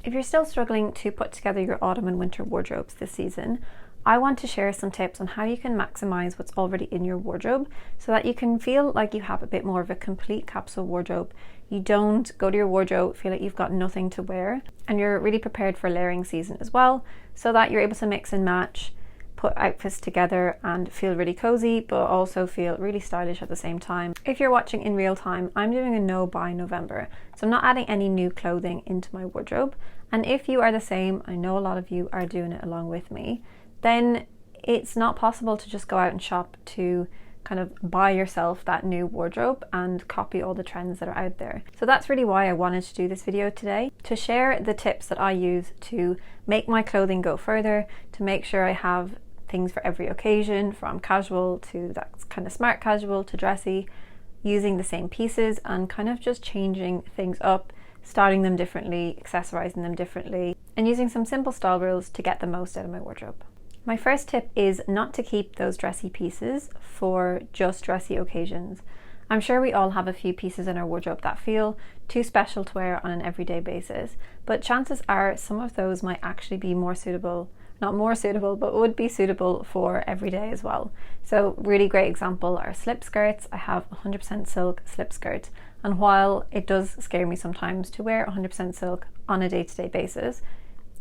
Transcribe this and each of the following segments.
If you're still struggling to put together your autumn and winter wardrobes this season, I want to share some tips on how you can maximize what's already in your wardrobe so that you can feel like you have a bit more of a complete capsule wardrobe. You don't go to your wardrobe, feel like you've got nothing to wear, and you're really prepared for layering season as well, so that you're able to mix and match, put outfits together and feel really cozy, but also feel really stylish at the same time. If you're watching in real time, I'm doing a no buy November, so I'm not adding any new clothing into my wardrobe. And if you are the same, I know a lot of you are doing it along with me, then it's not possible to just go out and shop to kind of buy yourself that new wardrobe and copy all the trends that are out there. So that's really why I wanted to do this video today, to share the tips that I use to make my clothing go further, to make sure I have things for every occasion, from casual to that kind of smart casual to dressy, using the same pieces and kind of just changing things up, styling them differently, accessorizing them differently, and using some simple style rules to get the most out of my wardrobe. My first tip is not to keep those dressy pieces for just dressy occasions. I'm sure we all have a few pieces in our wardrobe that feel too special to wear on an everyday basis, but chances are some of those might actually be more suitable, not more suitable, but would be suitable for every day as well. So really great example are slip skirts. I have 100% silk slip skirt, and while it does scare me sometimes to wear 100% silk on a day-to-day basis,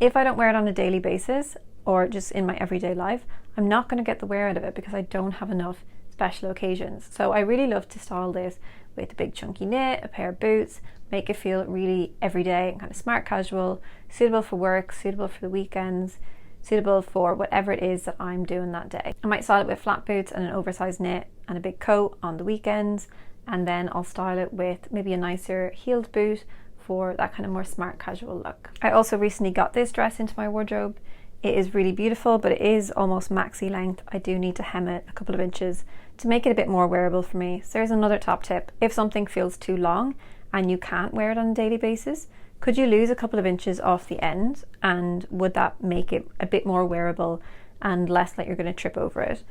if I don't wear it on a daily basis or just in my everyday life, I'm not going to get the wear out of it because I don't have enough special occasions. So I really love to style this with a big chunky knit, a pair of boots, make it feel really everyday and kind of smart casual, suitable for work, suitable for the weekends, suitable for whatever it is that I'm doing that day. I might style it with flat boots and an oversized knit and a big coat on the weekends, and then I'll style it with maybe a nicer heeled boot for that kind of more smart casual look. I also recently got this dress into my wardrobe. It is really beautiful, but it is almost maxi length. I do need to hem it a couple of inches to make it a bit more wearable for me. So there's another top tip. If something feels too long and you can't wear it on a daily basis, could you lose a couple of inches off the end, and would that make it a bit more wearable and less like you're going to trip over it?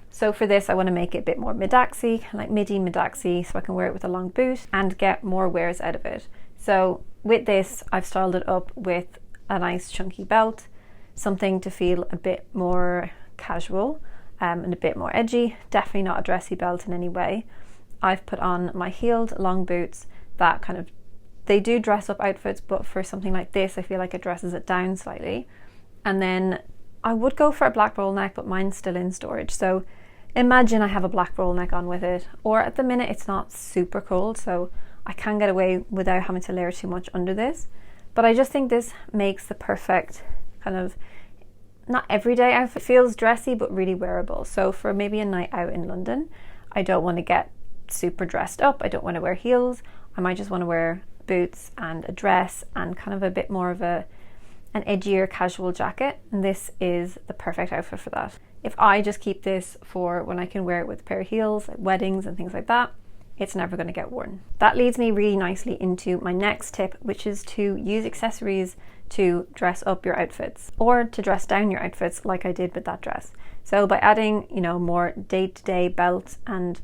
So for this, I want to make it a bit more mid-axy, like midi-mid-axy, so I can wear it with a long boot and get more wears out of it. So with this, I've styled it up with a nice chunky belt, something to feel a bit more casual and a bit more edgy, definitely not a dressy belt in any way. I've put on my heeled long boots that kind of, they do dress up outfits, but for something like this, I feel like it dresses it down slightly. And then I would go for a black roll neck, but mine's still in storage. So imagine I have a black roll neck on with it, or at the minute it's not super cold, so I can get away without having to layer too much under this. But I just think this makes the perfect kind of, not everyday outfit, feels dressy but really wearable. So for maybe a night out in London, I don't want to get super dressed up, I don't want to wear heels, I might just want to wear boots and a dress and kind of a bit more of an edgier casual jacket, and this is the perfect outfit for that. If I just keep this for when I can wear it with a pair of heels, like weddings and things like that, it's never going to get worn. That leads me really nicely into my next tip, which is to use accessories to dress up your outfits or to dress down your outfits like I did with that dress. So by adding, more day-to-day belts and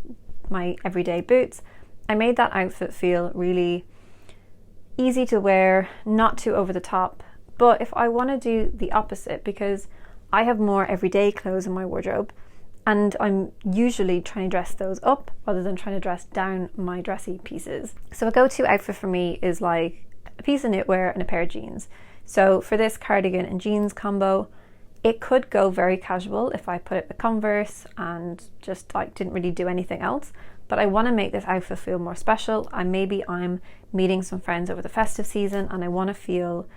my everyday boots, I made that outfit feel really easy to wear, not too over the top. But if I want to do the opposite, because I have more everyday clothes in my wardrobe and I'm usually trying to dress those up rather than trying to dress down my dressy pieces. So a go-to outfit for me is like a piece of knitwear and a pair of jeans. So for this cardigan and jeans combo, it could go very casual if I put it with Converse and just like didn't really do anything else. But I want to make this outfit feel more special, and maybe I'm meeting some friends over the festive season and I want to feel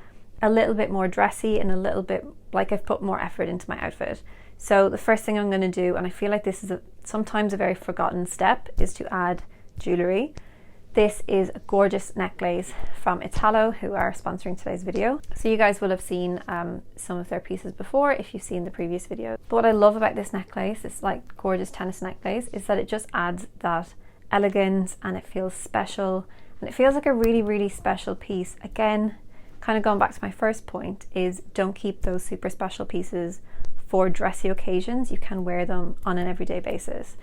a little bit more dressy and a little bit like I've put more effort into my outfit. So the first thing I'm going to do, and I feel like this is sometimes a very forgotten step, is to add jewellery. This is a gorgeous necklace from Italo, who are sponsoring today's video. So you guys will have seen some of their pieces before if you've seen the previous video. But what I love about this necklace, this like gorgeous tennis necklace, is that it just adds that elegance and it feels special. And it feels like a really, really special piece. Again, kind of going back to my first point, is don't keep those super special pieces for dressy occasions. You can wear them on an everyday basis.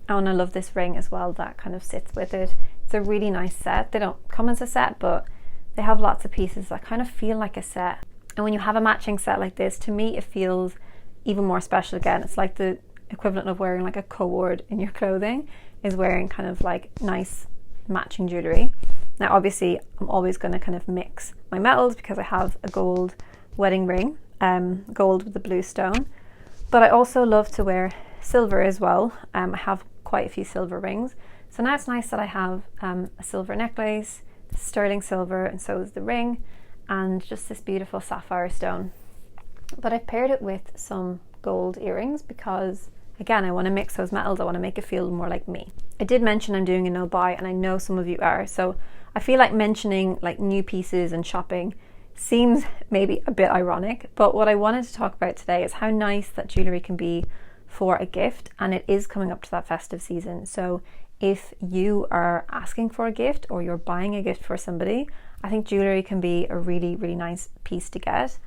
And I love this ring as well that kind of sits with it. It's a really nice set. They don't come as a set, but they have lots of pieces that kind of feel like a set. And when you have a matching set like this, to me, it feels even more special again. It's like the equivalent of wearing like a cord in your clothing is wearing kind of like nice matching jewelry. Now, obviously, I'm always going to kind of mix my metals because I have a gold wedding ring, gold with the blue stone. But I also love to wear silver as well. I have quite a few silver rings. So now it's nice that I have a silver necklace, sterling silver, and so is the ring, and just this beautiful sapphire stone. But I've paired it with some gold earrings because, again, I want to mix those metals. I want to make it feel more like me. I did mention I'm doing a no buy, and I know some of you are. So I feel like mentioning like new pieces and shopping seems maybe a bit ironic, but what I wanted to talk about today is how nice that jewelry can be for a gift, and it is coming up to that festive season. So if you are asking for a gift or you're buying a gift for somebody, I think jewelry can be a really, really nice piece to get.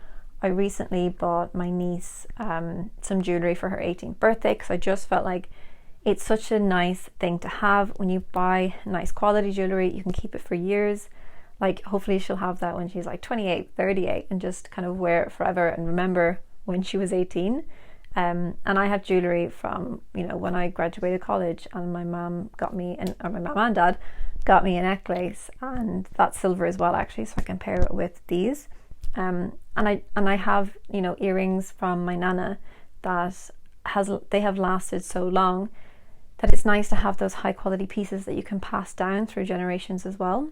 I recently bought my niece some jewelry for her 18th birthday because I just felt like it's such a nice thing to have. When you buy nice quality jewelry, you can keep it for years. Like, hopefully she'll have that when she's like 28, 38 and just kind of wear it forever and remember when she was 18. And I have jewelry from, you know, when I graduated college, and my mum got me, or my mum and dad got me a necklace, and that's silver as well actually, so I can pair it with these. And I have, you know, earrings from my nana that they have lasted so long that it's nice to have those high quality pieces that you can pass down through generations as well.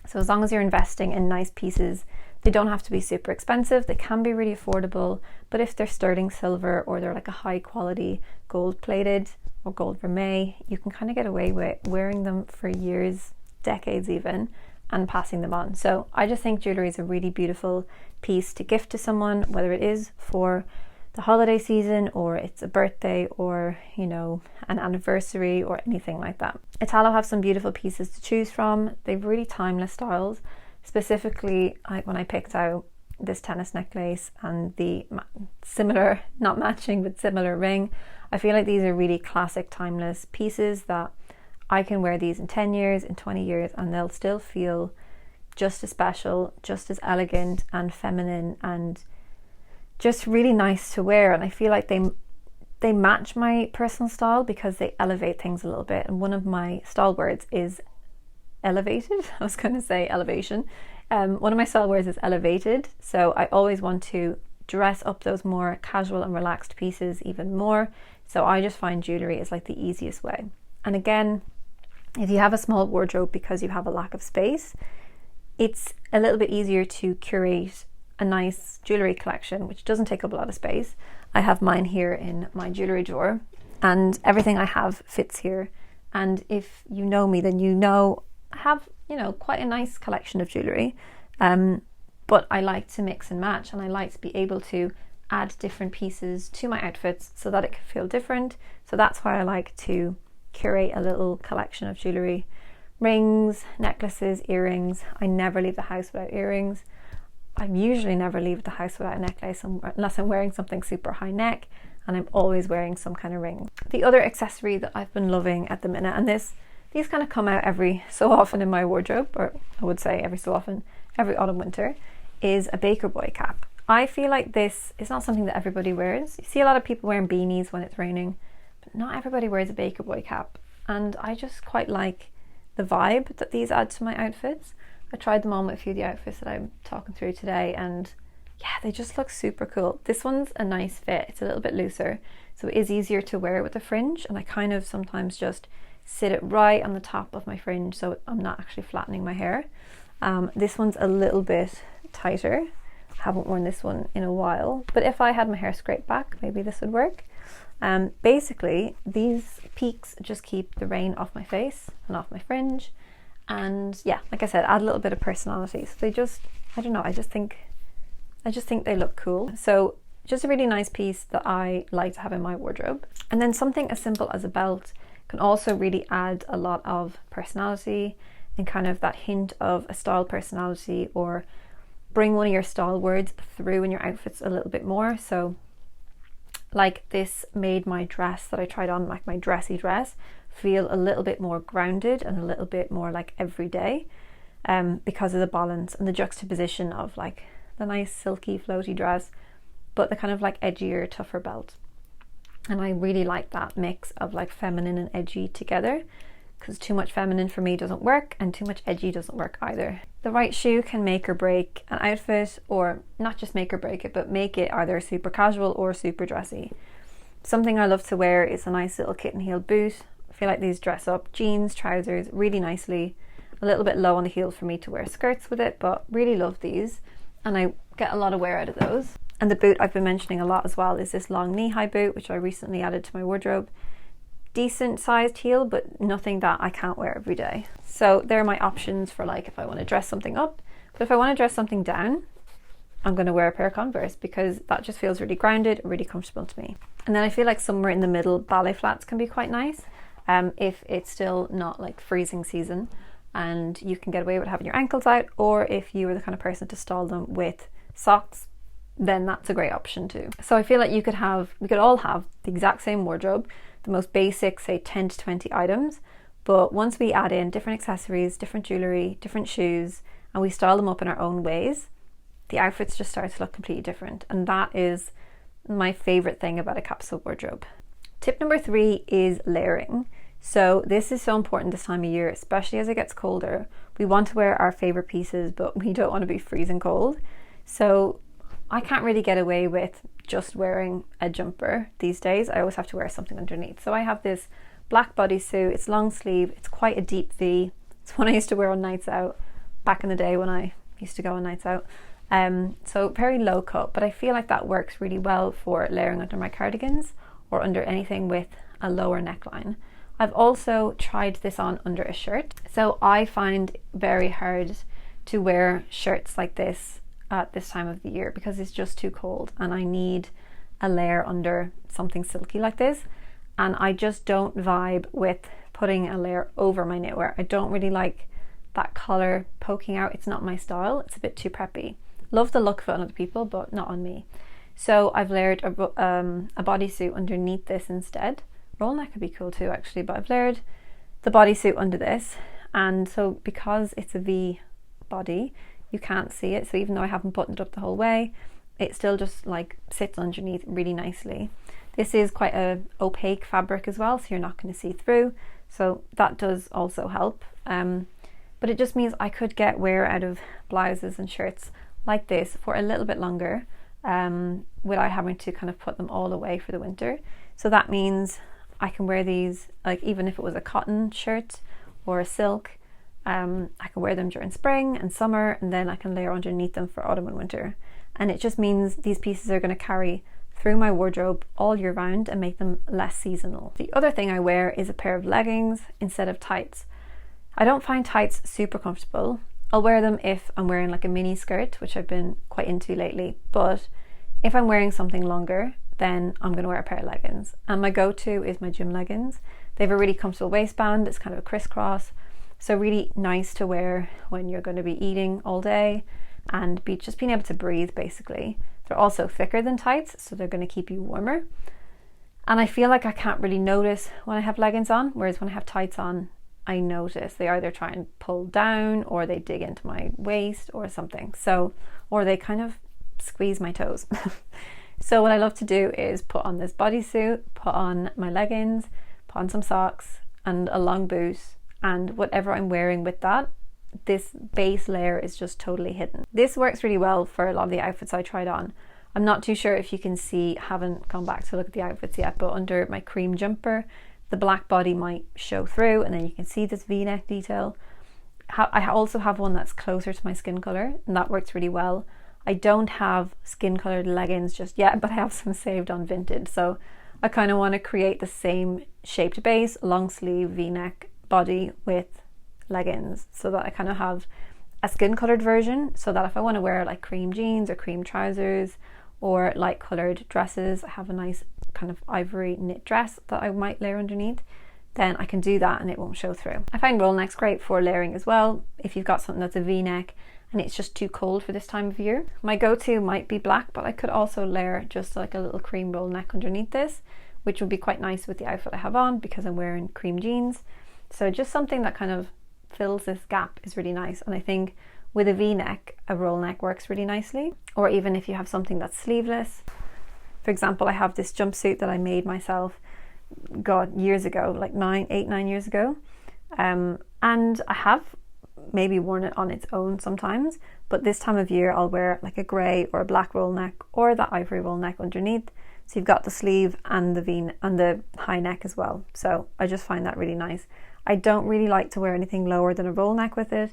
So as long as you're investing in nice pieces, they don't have to be super expensive. They can be really affordable, but if they're sterling silver or they're like a high quality gold plated or gold vermeil, you can kind of get away with wearing them for years, decades even, and passing them on. So I just think jewelry is a really beautiful piece to gift to someone, whether it is for the holiday season or it's a birthday or, you know, an anniversary or anything like that. Italo have some beautiful pieces to choose from. They've really timeless styles. Specifically, when I picked out this tennis necklace and the similar, not matching, but similar ring, I feel like these are really classic, timeless pieces that I can wear these in 10 years, in 20 years, and they'll still feel just as special, just as elegant and feminine and just really nice to wear. And I feel like they match my personal style because they elevate things a little bit. And one of my style words is elevated. I was going to say elevation. One of my style words is elevated. So I always want to dress up those more casual and relaxed pieces even more. So I just find jewelry is like the easiest way. And again, if you have a small wardrobe because you have a lack of space, it's a little bit easier to curate a nice jewelry collection which doesn't take up a lot of space. I have mine here in my jewelry drawer and everything I have fits here. And if you know me, then you know I have, you know, quite a nice collection of jewelry, but I like to mix and match, and I like to be able to add different pieces to my outfits so that it can feel different. So that's why I like to curate a little collection of jewelry: rings, necklaces, earrings. I never leave the house without earrings. I usually never leave the house without a necklace unless I'm wearing something super high neck, and I'm always wearing some kind of ring. The other accessory that I've been loving at the minute, and these kind of come out every so often in my wardrobe, or I would say every so often, every autumn winter, is a baker boy cap. I feel like this is not something that everybody wears. You see a lot of people wearing beanies when it's raining, but not everybody wears a baker boy cap. And I just quite like the vibe that these add to my outfits. I tried them on with a few of the outfits that I'm talking through today, and yeah, they just look super cool. This one's a nice fit. It's a little bit looser, so it is easier to wear with a fringe, and I kind of sometimes just sit it right on the top of my fringe so I'm not actually flattening my hair. This one's a little bit tighter. I haven't worn this one in a while, but if I had my hair scraped back, maybe this would work. Basically, these peaks just keep the rain off my face and off my fringe. And yeah, like I said, add a little bit of personality. So they just, I don't know, I just think they look cool. So just a really nice piece that I like to have in my wardrobe. And then something as simple as a belt can also really add a lot of personality and kind of that hint of a style personality, or bring one of your style words through in your outfits a little bit more. So like this made my dress that I tried on, like my dressy dress, feel a little bit more grounded and a little bit more like everyday. because of the balance and the juxtaposition of like the nice silky floaty dress, but the kind of like edgier, tougher belt. And I really like that mix of like feminine and edgy together, because too much feminine for me doesn't work and too much edgy doesn't work either. The right shoe can make or break an outfit, or not just make or break it, but make it either super casual or super dressy. Something I love to wear is a nice little kitten heel boot. I feel like these dress up jeans, trousers really nicely. A little bit low on the heel for me to wear skirts with it, but really love these, and I get a lot of wear out of those. And the boot I've been mentioning a lot as well is this long knee-high boot, which I recently added to my wardrobe. Decent sized heel, but nothing that I can't wear every day. So there are my options for like if I want to dress something up. But if I want to dress something down, I'm going to wear a pair of Converse, because that just feels really grounded and really comfortable to me. And then I feel like somewhere in the middle, ballet flats can be quite nice, if it's still not like freezing season and you can get away with having your ankles out, or if you were the kind of person to style them with socks, then that's a great option too. So I feel like we could all have the exact same wardrobe, the most basic, say 10 to 20 items, but once we add in different accessories, different jewelry, different shoes, and we style them up in our own ways, the outfits just start to look completely different. And that is my favorite thing about a capsule wardrobe. Tip number 3 is layering. So this is so important this time of year, especially as it gets colder. We want to wear our favorite pieces, but we don't want to be freezing cold. So I can't really get away with just wearing a jumper these days. I always have to wear something underneath. So I have this black bodysuit. It's long sleeve. It's quite a deep V. It's one I used to wear on nights out back in the day when I used to go on nights out. So very low cut, but I feel like that works really well for layering under my cardigans or under anything with a lower neckline. I've also tried this on under a shirt. So I find very hard to wear shirts like this at this time of the year because it's just too cold and I need a layer under something silky like this, and I just don't vibe with putting a layer over my knitwear. I don't really like that collar poking out. It's not my style. It's a bit too preppy. Love the look of it on other people, but not on me. So I've layered a bodysuit underneath this instead. Roll neck could be cool too actually, but I've layered the bodysuit under this, and so because it's a V body, you can't see it, so even though I haven't buttoned it up the whole way, it still just like sits underneath really nicely. This is quite a opaque fabric as well, so you're not going to see through, so that does also help. But it just means I could get wear out of blouses and shirts like this for a little bit longer without having to kind of put them all away for the winter. So that means I can wear these, like even if it was a cotton shirt or a silk, I can wear them during spring and summer, and then I can layer underneath them for autumn and winter. And it just means these pieces are going to carry through my wardrobe all year round and make them less seasonal. The other thing I wear is a pair of leggings instead of tights. I don't find tights super comfortable. I'll wear them if I'm wearing like a mini skirt, which I've been quite into lately, but if I'm wearing something longer, then I'm going to wear a pair of leggings. And my go-to is my gym leggings. They have a really comfortable waistband. It's kind of a crisscross, so really nice to wear when you're going to be eating all day and just being able to breathe basically. They're also thicker than tights, so they're going to keep you warmer. And I feel like I can't really notice when I have leggings on, whereas when I have tights on, I notice. They either try and pull down or they dig into my waist or something. So, or they kind of squeeze my toes. So what I love to do is put on this bodysuit, put on my leggings, put on some socks and a long boot, and whatever I'm wearing with that, this base layer is just totally hidden. This works really well for a lot of the outfits I tried on. I'm not too sure if you can see, haven't gone back to look at the outfits yet, but under my cream jumper, the black body might show through and then you can see this V-neck detail. I also have one that's closer to my skin color, and that works really well. I don't have skin colored leggings just yet, but I have some saved on Vinted. So I kind of want to create the same shaped base, long sleeve V-neck body with leggings, so that I kind of have a skin colored version, so that if I want to wear like cream jeans or cream trousers or light colored dresses, I have a nice kind of ivory knit dress that I might layer underneath, then I can do that and it won't show through. I find roll necks great for layering as well, if you've got something that's a V-neck and it's just too cold for this time of year. My go-to might be black, but I could also layer just like a little cream roll neck underneath this, which would be quite nice with the outfit I have on because I'm wearing cream jeans. So just something that kind of fills this gap is really nice. And I think with a V-neck, a roll neck works really nicely. Or even if you have something that's sleeveless. For example, I have this jumpsuit that I made myself, God, years ago, like 9 years ago. And I have maybe worn it on its own sometimes, but this time of year I'll wear like a grey or a black roll neck or that ivory roll neck underneath. So you've got the sleeve and the V and the high neck as well. So I just find that really nice. I don't really like to wear anything lower than a roll neck with it.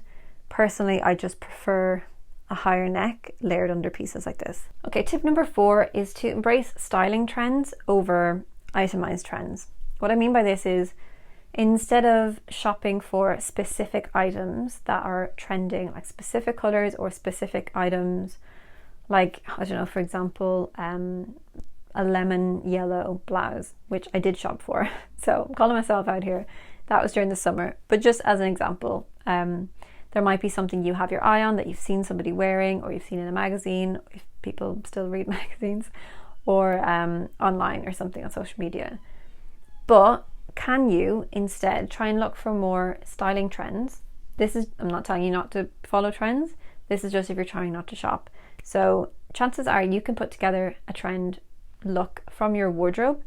Personally, I just prefer a higher neck layered under pieces like this. Okay, tip number 4 is to embrace styling trends over itemized trends. What I mean by this is, instead of shopping for specific items that are trending, like specific colors or specific items, like, I don't know, for example, a lemon yellow blouse, which I did shop for. So I'm calling myself out here. That was during the summer. But just as an example, there might be something you have your eye on that you've seen somebody wearing, or you've seen in a magazine, if people still read magazines, or online or something on social media. But can you instead try and look for more styling trends? This is, I'm not telling you not to follow trends. This is just if you're trying not to shop. So chances are you can put together a trend look from your wardrobe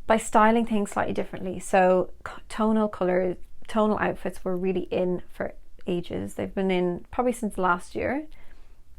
by styling things slightly differently. So tonal colors, tonal outfits were really in for ages. They've been in probably since last year.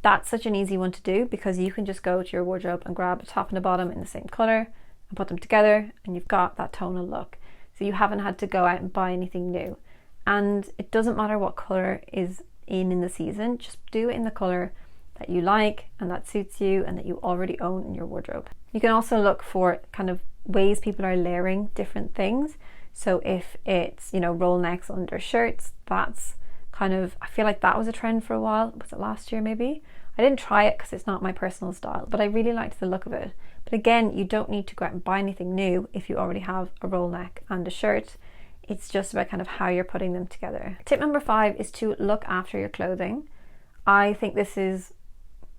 That's such an easy one to do because you can just go to your wardrobe and grab a top and a bottom in the same color and put them together, and you've got that tonal look. So you haven't had to go out and buy anything new. And it doesn't matter what color is in the season, just do it in the color that you like and that suits you and that you already own in your wardrobe. You can also look for kind of ways people are layering different things. So if it's, you know, roll necks under shirts, that's kind of, I feel like that was a trend for a while. Was it last year maybe? I didn't try it because it's not my personal style, but I really liked the look of it. But again, you don't need to go out and buy anything new if you already have a roll neck and a shirt. It's just about kind of how you're putting them together. Tip number 5 is to look after your clothing. I think this is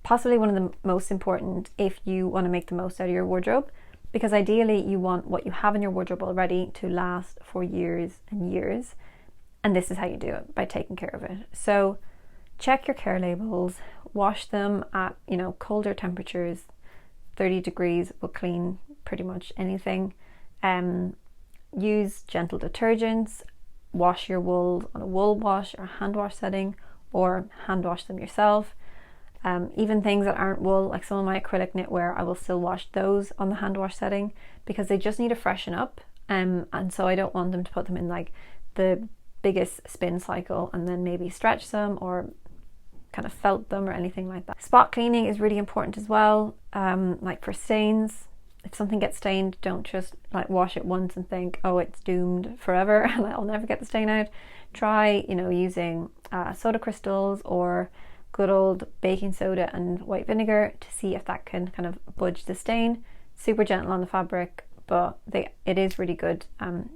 possibly one of the most important if you want to make the most out of your wardrobe, because ideally you want what you have in your wardrobe already to last for years and years. And this is how you do it, by taking care of it. So check your care labels, wash them at, you know, colder temperatures. 30 degrees will clean pretty much anything. Use gentle detergents, wash your wool on a wool wash or hand wash setting, or hand wash them yourself. Even things that aren't wool, like some of my acrylic knitwear, I will still wash those on the hand wash setting because they just need to freshen up. And so I don't want them to put them in like the biggest spin cycle and then maybe stretch them or kind of felt them or anything like that. Spot cleaning is really important as well. Like for stains, if something gets stained, don't just like wash it once and think, oh, it's doomed forever and I'll never get the stain out. Try, you know, using soda crystals or good old baking soda and white vinegar to see if that can kind of budge the stain. Super gentle on the fabric, but it is really good.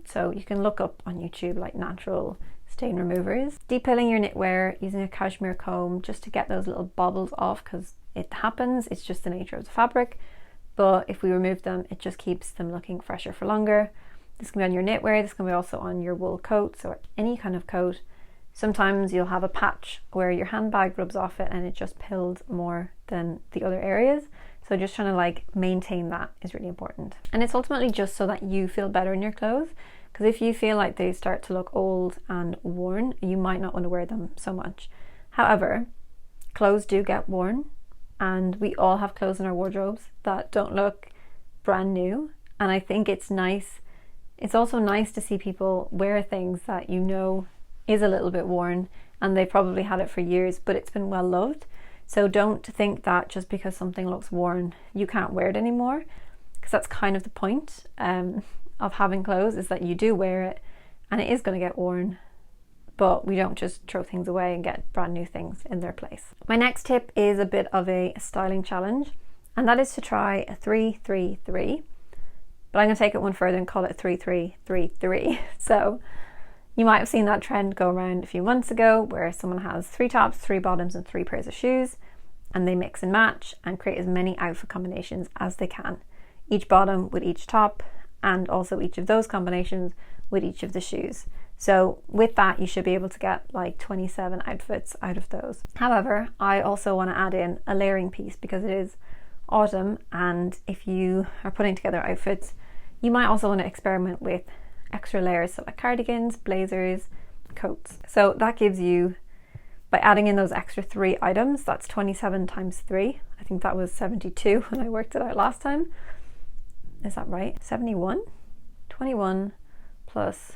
So you can look up on YouTube like natural stain removers. Depilling your knitwear using a cashmere comb just to get those little bobbles off, because it happens, it's just the nature of the fabric. But if we remove them, it just keeps them looking fresher for longer. This can be on your knitwear, this can be also on your wool coats or any kind of coat. Sometimes you'll have a patch where your handbag rubs off it and it just pills more than the other areas. So just trying to like maintain that is really important. And it's ultimately just so that you feel better in your clothes. Because if you feel like they start to look old and worn, you might not want to wear them so much. However, clothes do get worn, and we all have clothes in our wardrobes that don't look brand new. And I think it's nice. It's also nice to see people wear things that you know is a little bit worn and they probably had it for years, but it's been well loved. So don't think that just because something looks worn, you can't wear it anymore, because that's kind of the point of having clothes, is that you do wear it and it is going to get worn, but we don't just throw things away and get brand new things in their place. My next tip is a bit of a styling challenge, and that is to try a 3-3-3, but I'm going to take it one further and call it 3-3-3-3. So you might have seen that trend go around a few months ago where someone has 3 tops, 3 bottoms and 3 pairs of shoes, and they mix and match and create as many outfit combinations as they can. Each bottom with each top, and also each of those combinations with each of the shoes. So with that, you should be able to get like 27 outfits out of those. However, I also want to add in a layering piece because it is autumn, and if you are putting together outfits, you might also want to experiment with extra layers, so like cardigans, blazers, coats. So that gives you, by adding in those extra 3 items, that's 27 times 3. I think that was 72 when I worked it out last time. Is that right? 71? 21 plus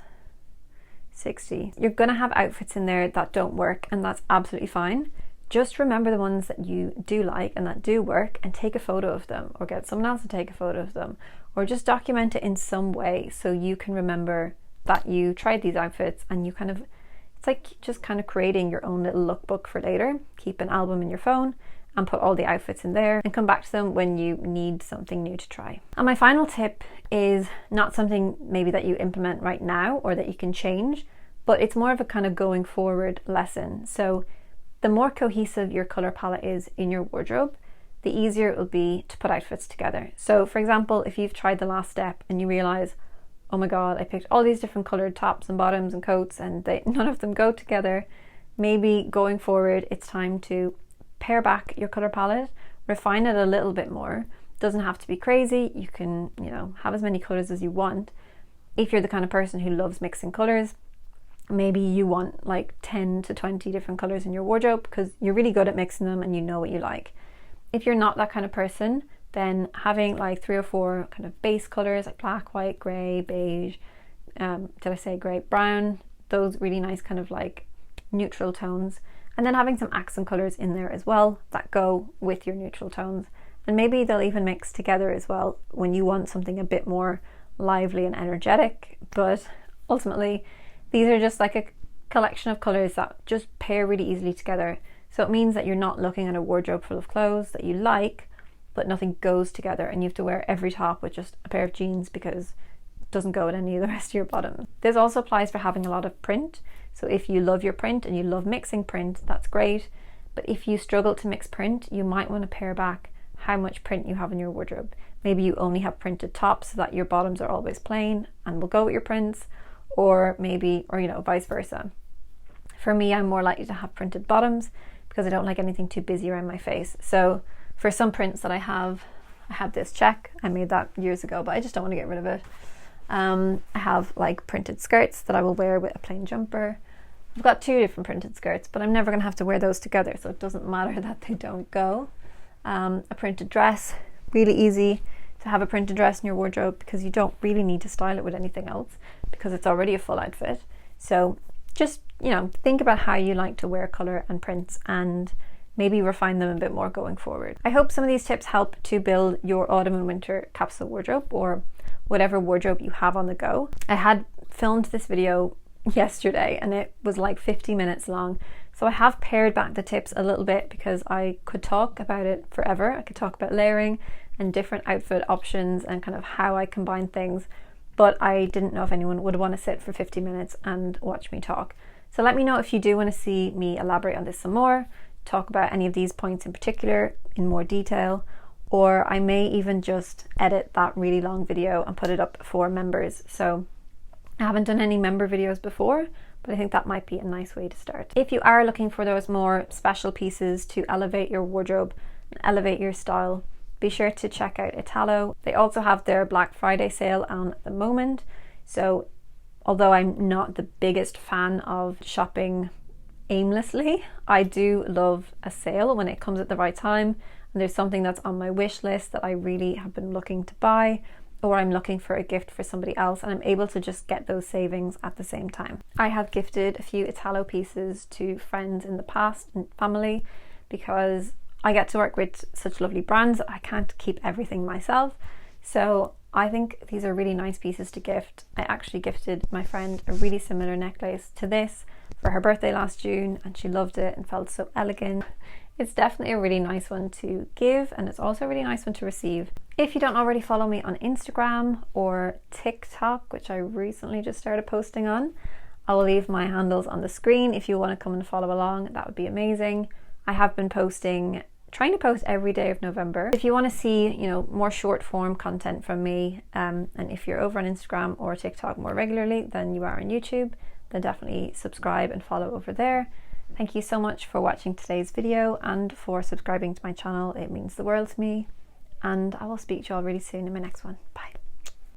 60. You're going to have outfits in there that don't work, and that's absolutely fine. Just remember the ones that you do like and that do work, and take a photo of them, or get someone else to take a photo of them, or just document it in some way so you can remember that you tried these outfits, and you kind of, it's like just kind of creating your own little lookbook for later. Keep an album in your phone and put all the outfits in there and come back to them when you need something new to try. And my final tip is not something maybe that you implement right now or that you can change, but it's more of a kind of going forward lesson. So the more cohesive your color palette is in your wardrobe, the easier it will be to put outfits together. So for example, if you've tried the last step and you realize, oh my God, I picked all these different colored tops and bottoms and coats and none of them go together, maybe going forward, it's time to pare back your color palette, refine it a little bit more. Doesn't have to be crazy. You can, have as many colors as you want. If you're the kind of person who loves mixing colors, maybe you want like 10 to 20 different colors in your wardrobe because you're really good at mixing them and you know what you like. If you're not that kind of person, then having like 3 or 4 kind of base colors like black, white, grey, beige, grey, brown, those really nice kind of like neutral tones, and then having some accent colors in there as well that go with your neutral tones, and maybe they'll even mix together as well when you want something a bit more lively and energetic. But ultimately these are just like a collection of colors that just pair really easily together. So it means that you're not looking at a wardrobe full of clothes that you like but nothing goes together, and you have to wear every top with just a pair of jeans because it doesn't go with any of the rest of your bottoms. This also applies for having a lot of print. So if you love your print and you love mixing print, that's great. But if you struggle to mix print, you might want to pare back how much print you have in your wardrobe. Maybe you only have printed tops so that your bottoms are always plain and will go with your prints, or vice versa. For me, I'm more likely to have printed bottoms because I don't like anything too busy around my face. So for some prints that I have this check. I made that years ago, but I just don't want to get rid of it. I have like printed skirts that I will wear with a plain jumper. I've got 2 different printed skirts, but I'm never going to have to wear those together, so it doesn't matter that they don't go. A printed dress, really easy to have a printed dress in your wardrobe because you don't really need to style it with anything else because it's already a full outfit. So just, think about how you like to wear colour and prints and maybe refine them a bit more going forward. I hope some of these tips help to build your autumn and winter capsule wardrobe, or whatever wardrobe you have on the go. I had filmed this video yesterday and it was like 50 minutes long, so I have pared back the tips a little bit because I could talk about it forever. I could talk about layering and different outfit options and kind of how I combine things, but I didn't know if anyone would want to sit for 50 minutes and watch me talk. So let me know if you do want to see me elaborate on this some more, talk about any of these points in particular in more detail, or I may even just edit that really long video and put it up for members. So I haven't done any member videos before, but I think that might be a nice way to start. If you are looking for those more special pieces to elevate your wardrobe and elevate your style, be sure to check out Italo. They also have their Black Friday sale on at the moment. So although I'm not the biggest fan of shopping aimlessly, I do love a sale when it comes at the right time and there's something that's on my wish list that I really have been looking to buy, or I'm looking for a gift for somebody else and I'm able to just get those savings at the same time. I have gifted a few Italo pieces to friends in the past and family because I get to work with such lovely brands that I can't keep everything myself. So I think these are really nice pieces to gift. I actually gifted my friend a really similar necklace to this for her birthday last June and she loved it and felt so elegant. It's definitely a really nice one to give, and it's also a really nice one to receive. If you don't already follow me on Instagram or TikTok, which I recently just started posting on, I will leave my handles on the screen if you want to come and follow along. That would be amazing. I have been trying to post every day of November. If you want to see, more short form content from me, and if you're over on Instagram or TikTok more regularly than you are on YouTube, then definitely subscribe and follow over there. Thank you so much for watching today's video and for subscribing to my channel. It means the world to me, and I will speak to you all really soon in my next one. Bye.